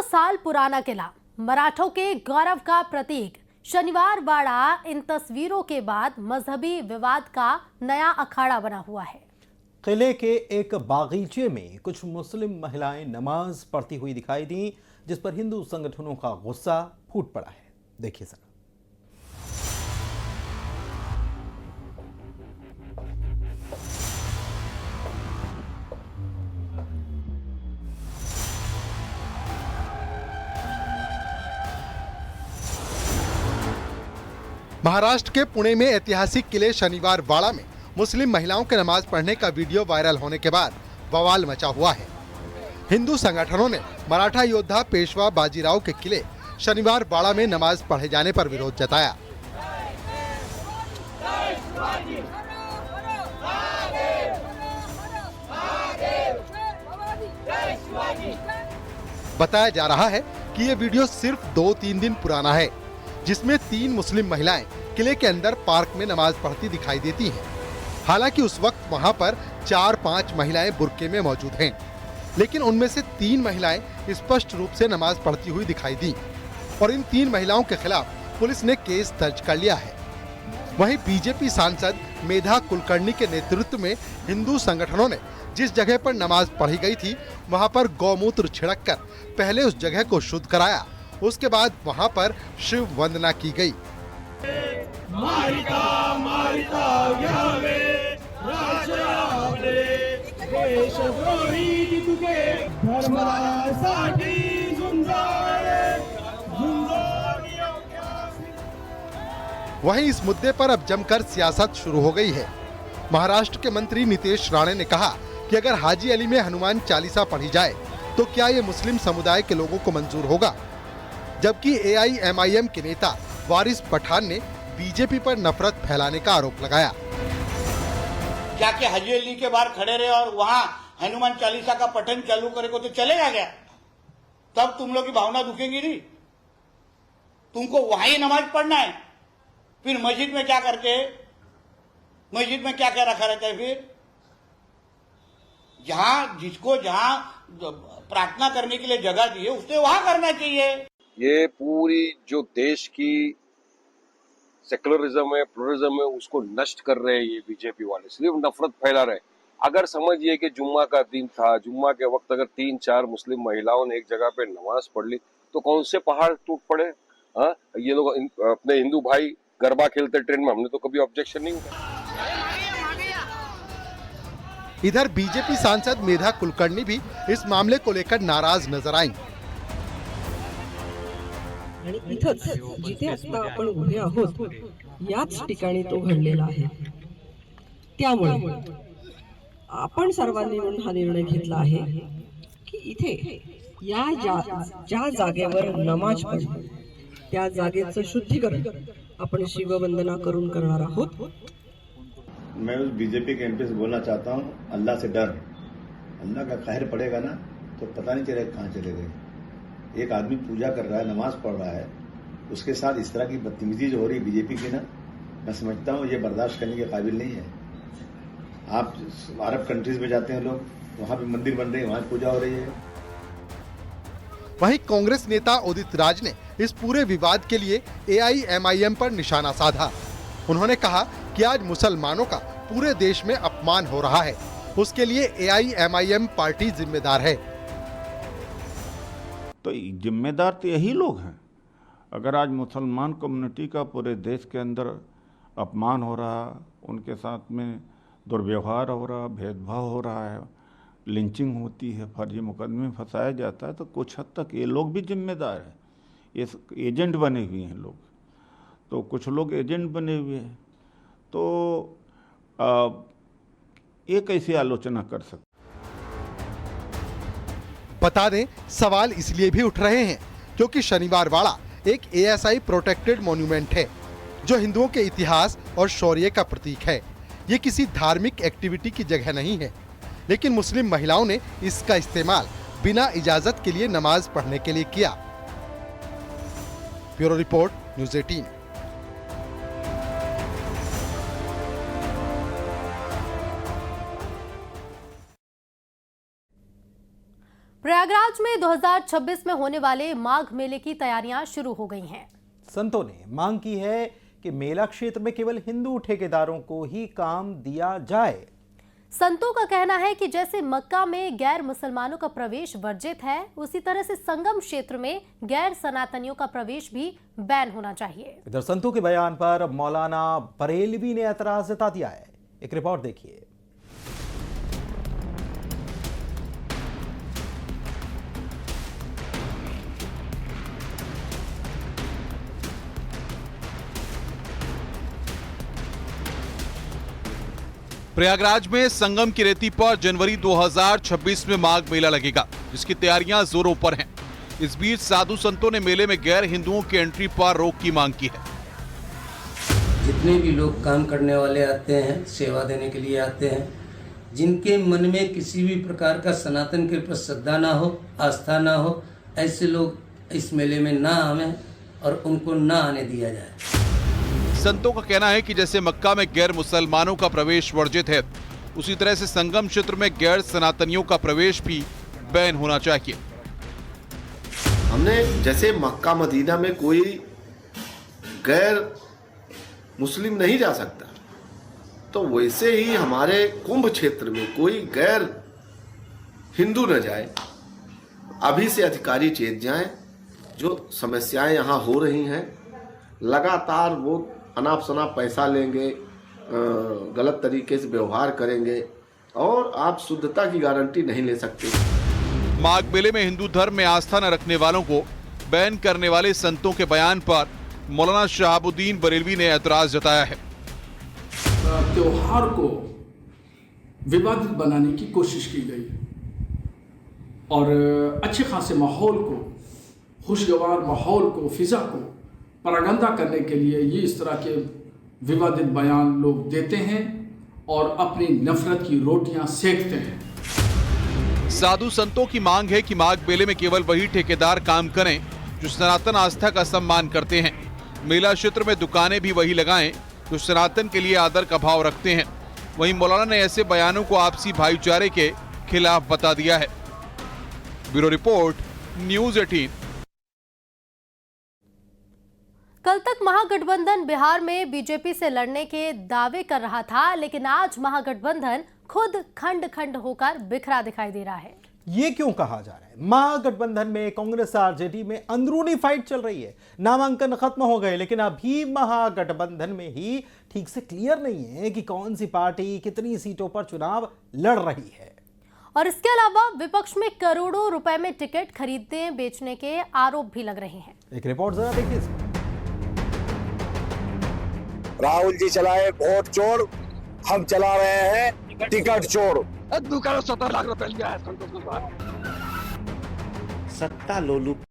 साल पुराना किला, मराठों के गौरव का प्रतीक, शनिवार वाड़ा इन तस्वीरों के बाद मजहबी विवाद का नया अखाड़ा बना हुआ है। किले के एक बागीचे में कुछ मुस्लिम महिलाएं नमाज पढ़ती हुई दिखाई दी, जिस पर हिंदू संगठनों का गुस्सा फूट पड़ा है। देखिए जरा। महाराष्ट्र के पुणे में ऐतिहासिक किले शनिवार वाड़ा में मुस्लिम महिलाओं के नमाज पढ़ने का वीडियो वायरल होने के बाद बवाल मचा हुआ है। हिंदू संगठनों ने मराठा योद्धा पेशवा बाजीराव के किले शनिवार वाड़ा में नमाज पढ़े जाने पर विरोध जताया। बताया जा रहा है कि ये वीडियो सिर्फ 2-3 दिन पुराना है, जिसमें 3 मुस्लिम महिलाएं किले के अंदर पार्क में नमाज पढ़ती दिखाई देती हैं। हालांकि उस वक्त वहां पर 4-5 महिलाएं बुर्के में मौजूद हैं, लेकिन उनमें से 3 महिलाएं स्पष्ट रूप से नमाज पढ़ती हुई दिखाई दी और इन 3 महिलाओं के खिलाफ पुलिस ने केस दर्ज कर लिया है। वहीं बीजेपी सांसद मेधा कुलकर्णी के नेतृत्व में हिंदू संगठनों ने जिस जगह पर नमाज पढ़ी गई थी वहां पर गौमूत्र छिड़क कर पहले उस जगह को शुद्ध कराया, उसके बाद वहां पर शिव वंदना की गई। वहीं इस मुद्दे पर अब जमकर सियासत शुरू हो गई है। महाराष्ट्र के मंत्री नीतीश राणे ने कहा कि अगर हाजी अली में हनुमान चालीसा पढ़ी जाए तो क्या ये मुस्लिम समुदाय के लोगों को मंजूर होगा, जबकि AIMIM के नेता वारिस पठान ने बीजेपी पर नफरत फैलाने का आरोप लगाया। क्या कि हाजी अली के बाहर खड़े रहे और वहां हनुमान चालीसा का पठन चालू करेगा तो चलेगा क्या? तब तुम लोग की भावना दुखेगी नहीं? तुमको वहां ही नमाज पढ़ना है, फिर मस्जिद में क्या करते हैं? मस्जिद में क्या क्या रखा रहता है? फिर जहां प्रार्थना करने के लिए जगह दी है उसने वहां करना चाहिए। ये पूरी जो देश की सेकुलरिज्म है, प्लुरलिज्म है, उसको नष्ट कर रहे हैं ये बीजेपी वाले, सिर्फ नफरत फैला रहे हैं। अगर समझिए कि जुम्मा का दिन था, जुम्मा के वक्त अगर 3-4 मुस्लिम महिलाओं ने एक जगह पे नमाज पढ़ ली तो कौन से पहाड़ टूट पड़े? हाँ, ये लोग अपने हिंदू भाई गरबा खेलते ट्रेन में, हमने तो कभी ऑब्जेक्शन नहीं किया। इधर बीजेपी सांसद मेधा कुलकर्णी भी इस मामले को लेकर नाराज नजर आईं। आणि इथंच जिथे आता आपण उभे आहोत याच ठिकाणी तो घडलेला आहे। त्यामुळे आपण सर्वांनी मिळून हा निर्णय घेतला आहे की इथे या ज्या जागेवर नमाज पढली त्या जागेचं शुद्धीकरण आपण शिववंदना करून करणार आहोत। मैं उस बीजेपी के एमपी से बोलना चाहता हूँ, अल्लाह से डर। अल्लाह का कहर पड़ेगा ना तो पता नहीं चलेगा कहाँ चले गए। एक आदमी पूजा कर रहा है, नमाज पढ़ रहा है, उसके साथ इस तरह की बदतमीजी जो हो रही है बीजेपी की ना, मैं समझता हूँ ये बर्दाश्त करने के काबिल नहीं है। आप अरब कंट्रीज में जाते हैं लोग, वहाँ भी मंदिर बन रहे हैं, वहाँ पूजा हो रही है। वहीं कांग्रेस नेता उदित राज ने इस पूरे विवाद के लिए AIMIM पर निशाना साधा। उन्होंने कहा कि आज मुसलमानों का पूरे देश में अपमान हो रहा है, उसके लिए AIMIM पार्टी जिम्मेदार है। तो जिम्मेदार तो यही लोग हैं। अगर आज मुसलमान कम्युनिटी का पूरे देश के अंदर अपमान हो रहा, उनके साथ में दुर्व्यवहार हो रहा, भेदभाव हो रहा है, लिंचिंग होती है, फर्जी मुकदमे में फंसाया जाता है, तो कुछ हद तक ये लोग भी जिम्मेदार हैं। ये एजेंट बने हुए हैं लोग, तो कुछ लोग एजेंट बने हुए हैं, तो ये कैसे आलोचना कर सकते? बता दें, सवाल इसलिए भी उठ रहे हैं क्योंकि शनिवार वाड़ा एक ASI प्रोटेक्टेड मॉन्यूमेंट है जो हिंदुओं के इतिहास और शौर्य का प्रतीक है। ये किसी धार्मिक एक्टिविटी की जगह नहीं है, लेकिन मुस्लिम महिलाओं ने इसका इस्तेमाल बिना इजाजत के लिए नमाज पढ़ने के लिए किया। Bureau report, news 18। Prayagraj Prayagraj में 2026 में होने वाले माघ मेले की तैयारियां शुरू हो गई हैं। संतों ने मांग की है कि मेला क्षेत्र में केवल हिंदू ठेकेदारों को ही काम दिया जाए। संतों का कहना है कि जैसे मक्का में गैर मुसलमानों का प्रवेश वर्जित है, उसी तरह से संगम क्षेत्र में गैर सनातनियों का प्रवेश भी बैन होना चाहिए। इधर संतों के बयान पर मौलाना बरेलवी ने एतराज जता दिया है। एक रिपोर्ट देखिए। प्रयागराज में संगम की रेती पर जनवरी 2026 में माघ मेला लगेगा, जिसकी तैयारियां जोरों पर हैं। इस बीच साधु संतों ने मेले में गैर हिंदुओं की एंट्री पर रोक की मांग की है। जितने भी लोग काम करने वाले आते हैं, सेवा देने के लिए आते हैं, जिनके मन में किसी भी प्रकार का सनातन के प्रति श्रद्धा ना हो, आस्था ना हो, ऐसे लोग इस मेले में ना आवें और उनको ना आने दिया जाए। संतों का कहना है कि जैसे मक्का में गैर मुसलमानों का प्रवेश वर्जित है, उसी तरह से संगम क्षेत्र में गैर सनातनियों का प्रवेश भी बैन होना चाहिए। हमने जैसे मक्का मदीना में कोई गैर मुस्लिम नहीं जा सकता, तो वैसे ही हमारे कुंभ क्षेत्र में कोई गैर हिंदू न जाए। अभी से अधिकारी चेत जाएं, जो समस्याएं यहाँ हो रही हैं, लगातार वो अनाप शनाप पैसा लेंगे, गलत तरीके से व्यवहार करेंगे और आप शुद्धता की गारंटी नहीं ले सकते। माघ मेले में हिंदू धर्म में आस्था न रखने वालों को बैन करने वाले संतों के बयान पर मौलाना शहाबुद्दीन बरेलवी ने ऐतराज जताया है। त्योहार को विवादित बनाने की कोशिश की गई और अच्छे खासे माहौल को, खुशगवार माहौल को, फिजा को परागंदा करने के लिए ये इस तरह के विवादित बयान लोग देते हैं और अपनी नफरत की रोटियां सेकते हैं। साधु संतों की मांग है कि माघ मेले में केवल वही ठेकेदार काम करें जो सनातन आस्था का सम्मान करते हैं। मेला क्षेत्र में दुकानें भी वही लगाएं जो सनातन के लिए आदर का भाव रखते हैं। वहीं मौलाना ने ऐसे बयानों को आपसी भाईचारे के खिलाफ बता दिया है। Bureau report, news 18। कल तक महागठबंधन बिहार में बीजेपी से लड़ने के दावे कर रहा था, लेकिन आज महागठबंधन खुद खंड खंड होकर बिखरा दिखाई दे रहा है। ये क्यों कहा जा रहा है? महागठबंधन में कांग्रेस आरजेडी में अंदरूनी फाइट चल रही है। नामांकन खत्म हो गए, लेकिन अभी महागठबंधन में ही ठीक से क्लियर नहीं है कि कौन सी पार्टी कितनी सीटों पर चुनाव लड़ रही है। और इसके अलावा विपक्ष में करोड़ों रुपए में टिकट खरीदने बेचने के आरोप भी लग रहे हैं। एक रिपोर्ट जरा देखिए। राहुल जी चलाए वोट चोर, हम चला रहे हैं टिकट चोर। 17 लाख रुपए लिया है। सत्ता लोलू